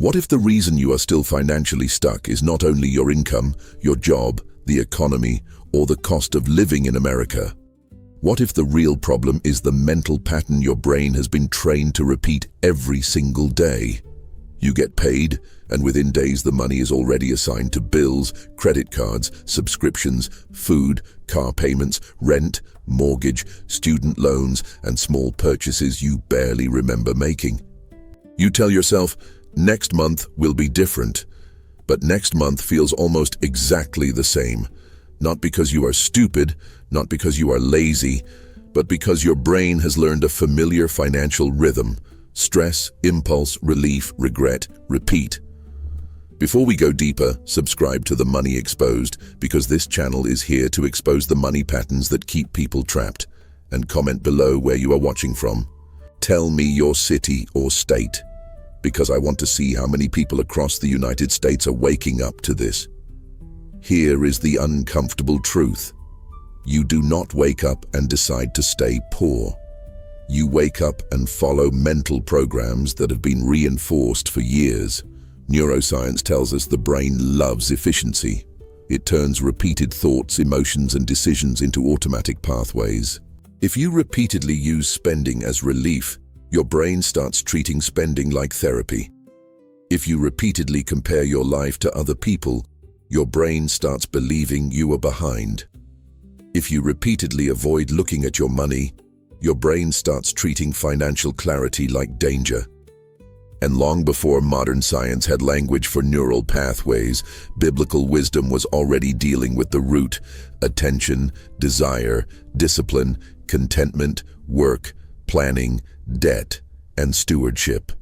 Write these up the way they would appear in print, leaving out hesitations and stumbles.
What if the reason you are still financially stuck is not only your income, your job, the economy, or the cost of living in America? What if the real problem is the mental pattern your brain has been trained to repeat every single day? You get paid, and within days the money is already assigned to bills, credit cards, subscriptions, food, car payments, rent, mortgage, student loans, and small purchases you barely remember making. You tell yourself, next month will be different, but next month feels almost exactly the same. Not because you are stupid, not because you are lazy, but because your brain has learned a familiar financial rhythm. Stress, impulse, relief, regret, repeat. Before we go deeper, subscribe to The Money Exposed, because this channel is here to expose the money patterns that keep people trapped. And comment below where you are watching from. Tell me your city or state, because I want to see how many people across the United States are waking up to this. Here is the uncomfortable truth. You do not wake up and decide to stay poor. You wake up and follow mental programs that have been reinforced for years. Neuroscience tells us the brain loves efficiency. It turns repeated thoughts, emotions, and decisions into automatic pathways. If you repeatedly use spending as relief, your brain starts treating spending like therapy. If you repeatedly compare your life to other people, your brain starts believing you are behind. If you repeatedly avoid looking at your money, your brain starts treating financial clarity like danger. And long before modern science had language for neural pathways, biblical wisdom was already dealing with the root: attention, desire, discipline, contentment, work, planning, debt, and stewardship.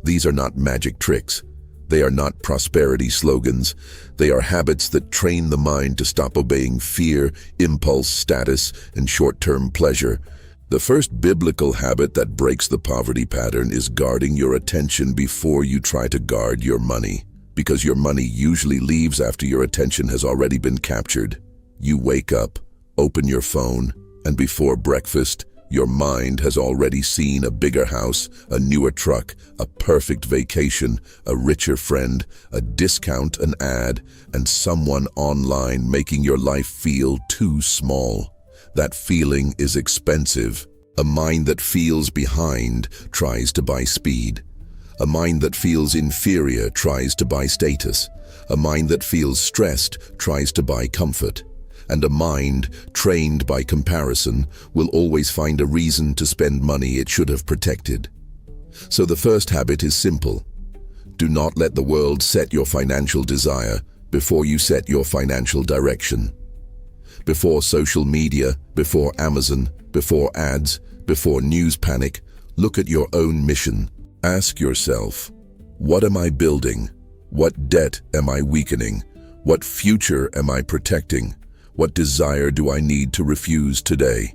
These are not magic tricks. They are not prosperity slogans. They are habits that train the mind to stop obeying fear, impulse, status, and short-term pleasure. The first biblical habit that breaks the poverty pattern is guarding your attention before you try to guard your money, because your money usually leaves after your attention has already been captured. You wake up, open your phone, and before breakfast, your mind has already seen a bigger house, a newer truck, a perfect vacation, a richer friend, a discount, an ad, and someone online making your life feel too small. That feeling is expensive. A mind that feels behind tries to buy speed. A mind that feels inferior tries to buy status. A mind that feels stressed tries to buy comfort. And a mind trained by comparison will always find a reason to spend money it should have protected. So the first habit is simple. Do not let the world set your financial desire before you set your financial direction. Before social media, before Amazon, before ads, before news panic, look at your own mission. Ask yourself, what am I building? What debt am I weakening? What future am I protecting? What desire do I need to refuse today?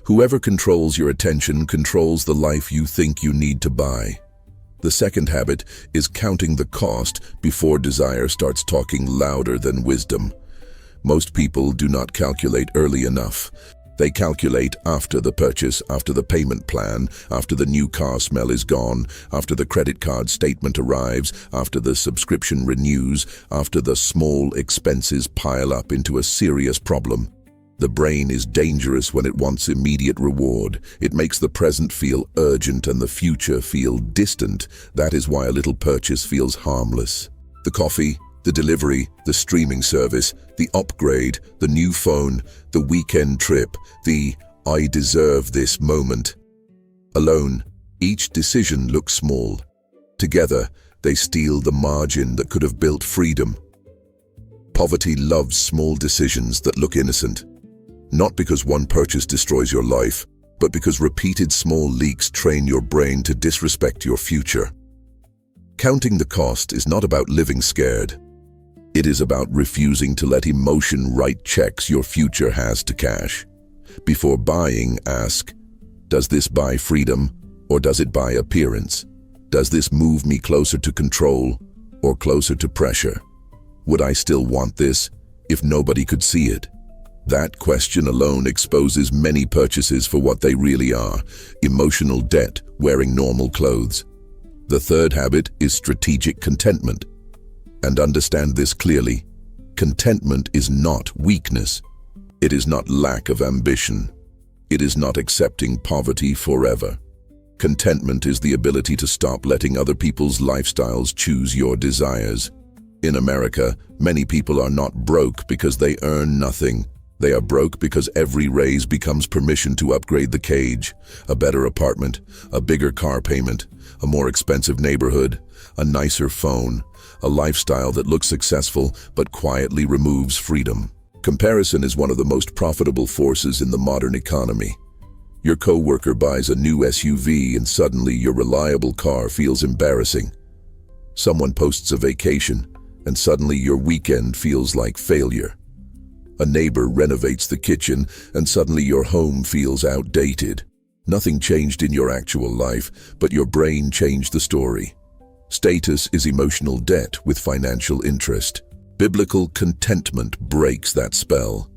Whoever controls your attention controls the life you think you need to buy. The second habit is counting the cost before desire starts talking louder than wisdom. Most people do not calculate early enough. They calculate after the purchase, after the payment plan, after the new car smell is gone, after the credit card statement arrives, after the subscription renews, after the small expenses pile up into a serious problem. The brain is dangerous when it wants immediate reward. It makes the present feel urgent and the future feel distant. That is why a little purchase feels harmless. The coffee, the delivery, the streaming service, the upgrade, the new phone, the weekend trip, the "I deserve this" moment. Alone, each decision looks small. Together, they steal the margin that could have built freedom. Poverty loves small decisions that look innocent. Not because one purchase destroys your life, but because repeated small leaks train your brain to disrespect your future. Counting the cost is not about living scared. It is about refusing to let emotion write checks your future has to cash. Before buying, ask, does this buy freedom or does it buy appearance? Does this move me closer to control or closer to pressure? Would I still want this if nobody could see it? That question alone exposes many purchases for what they really are: emotional debt wearing normal clothes. The third habit is strategic contentment. And understand this clearly. Contentment is not weakness. It is not lack of ambition. It is not accepting poverty forever. Contentment is the ability to stop letting other people's lifestyles choose your desires. In America, many people are not broke because they earn nothing. They are broke because every raise becomes permission to upgrade the cage, a better apartment, a bigger car payment, a more expensive neighborhood, a nicer phone, a lifestyle that looks successful but quietly removes freedom. Comparison is one of the most profitable forces in the modern economy. Your coworker buys a new SUV and suddenly your reliable car feels embarrassing. Someone posts a vacation and suddenly your weekend feels like failure. A neighbor renovates the kitchen and suddenly your home feels outdated. Nothing changed in your actual life, but your brain changed the story. Status is emotional debt with financial interest. Biblical contentment breaks that spell.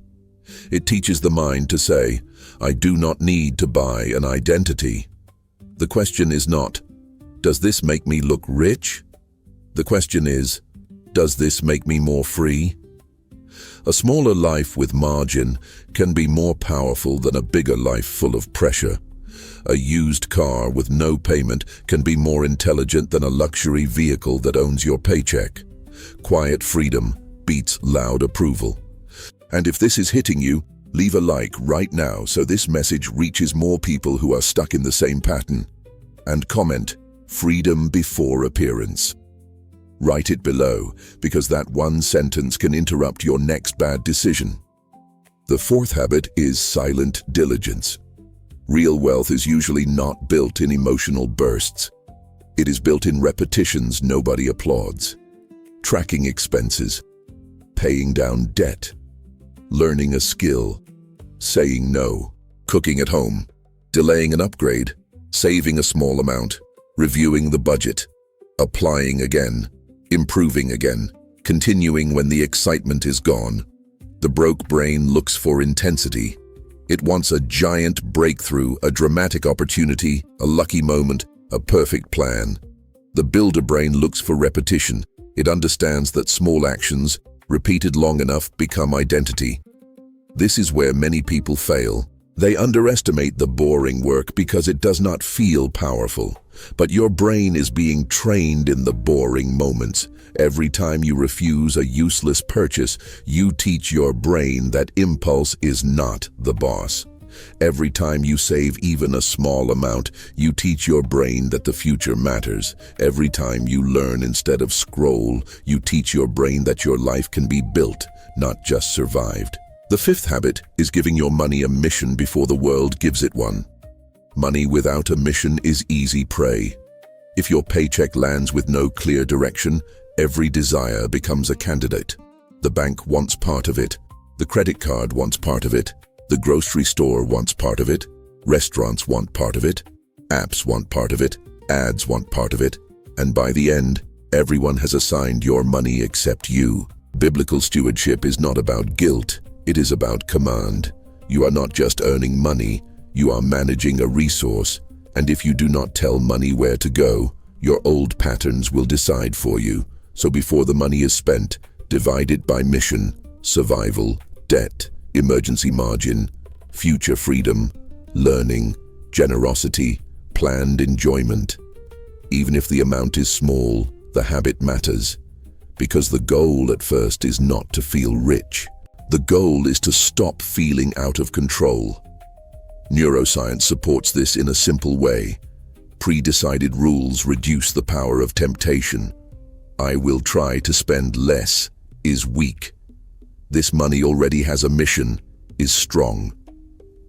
It teaches the mind to say, I do not need to buy an identity. The question is not, does this make me look rich? The question is, does this make me more free? A smaller life with margin can be more powerful than a bigger life full of pressure. A used car with no payment can be more intelligent than a luxury vehicle that owns your paycheck. Quiet freedom beats loud approval. And if this is hitting you, leave a like right now so this message reaches more people who are stuck in the same pattern. And comment, freedom before appearance. Write it below, because that one sentence can interrupt your next bad decision. The fourth habit is silent diligence. Real wealth is usually not built in emotional bursts. It is built in repetitions nobody applauds. Tracking expenses, paying down debt, learning a skill, saying no, cooking at home, delaying an upgrade, saving a small amount, reviewing the budget, applying again, improving again, continuing when the excitement is gone. The broke brain looks for intensity. It wants a giant breakthrough, a dramatic opportunity, a lucky moment, a perfect plan. The builder brain looks for repetition. It understands that small actions, repeated long enough, become identity. This is where many people fail. They underestimate the boring work because it does not feel powerful. But your brain is being trained in the boring moments. Every time you refuse a useless purchase, you teach your brain that impulse is not the boss. Every time you save even a small amount, you teach your brain that the future matters. Every time you learn instead of scroll, you teach your brain that your life can be built, not just survived. The fifth habit is giving your money a mission before the world gives it one. Money without a mission is easy prey. If your paycheck lands with no clear direction, every desire becomes a candidate. The bank wants part of it. The credit card wants part of it. The grocery store wants part of it. Restaurants want part of it. Apps want part of it. Ads want part of it. And by the end, everyone has assigned your money except you. Biblical stewardship is not about guilt. It is about command. You are not just earning money, you are managing a resource. And if you do not tell money where to go, your old patterns will decide for you. So before the money is spent, divide it by mission, survival, debt, emergency margin, future freedom, learning, generosity, planned enjoyment. Even if the amount is small, the habit matters. Because the goal at first is not to feel rich. The goal is to stop feeling out of control. Neuroscience supports this in a simple way. Pre-decided rules reduce the power of temptation. I will try to spend less is weak. This money already has a mission is strong.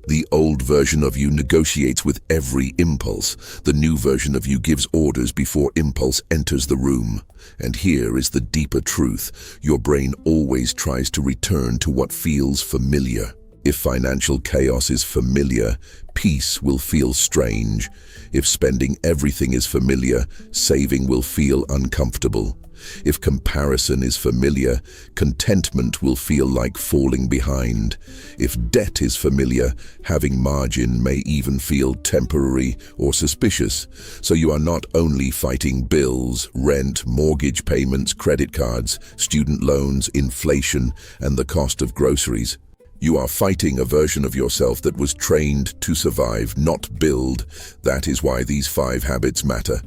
The old version of you negotiates with every impulse. The new version of you gives orders before impulse enters the room. And here is the deeper truth. Your brain always tries to return to what feels familiar. If financial chaos is familiar, peace will feel strange. If spending everything is familiar, saving will feel uncomfortable. If comparison is familiar, contentment will feel like falling behind. If debt is familiar, having margin may even feel temporary or suspicious. So you are not only fighting bills, rent, mortgage payments, credit cards, student loans, inflation, and the cost of groceries. You are fighting a version of yourself that was trained to survive, not build. That is why these 5 habits matter.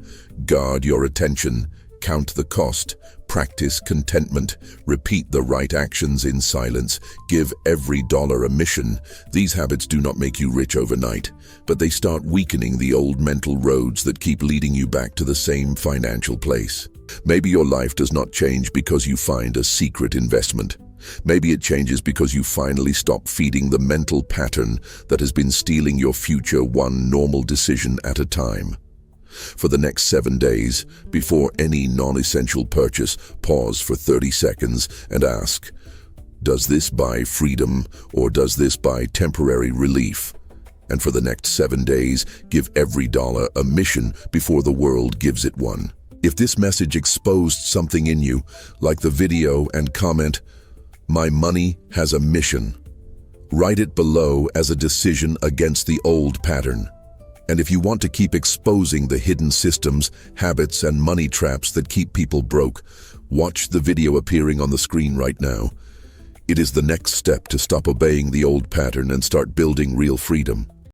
Guard your attention. Count the cost, practice contentment, repeat the right actions in silence, give every dollar a mission. These habits do not make you rich overnight, but they start weakening the old mental roads that keep leading you back to the same financial place. Maybe your life does not change because you find a secret investment. Maybe it changes because you finally stop feeding the mental pattern that has been stealing your future one normal decision at a time. For the next 7 days, before any non-essential purchase, pause for 30 seconds and ask, does this buy freedom or does this buy temporary relief? And for the next 7 days, give every dollar a mission before the world gives it one. If this message exposed something in you, like the video, and comment, "My money has a mission." Write it below as a decision against the old pattern. And if you want to keep exposing the hidden systems, habits, and money traps that keep people broke, watch the video appearing on the screen right now. It is the next step to stop obeying the old pattern and start building real freedom.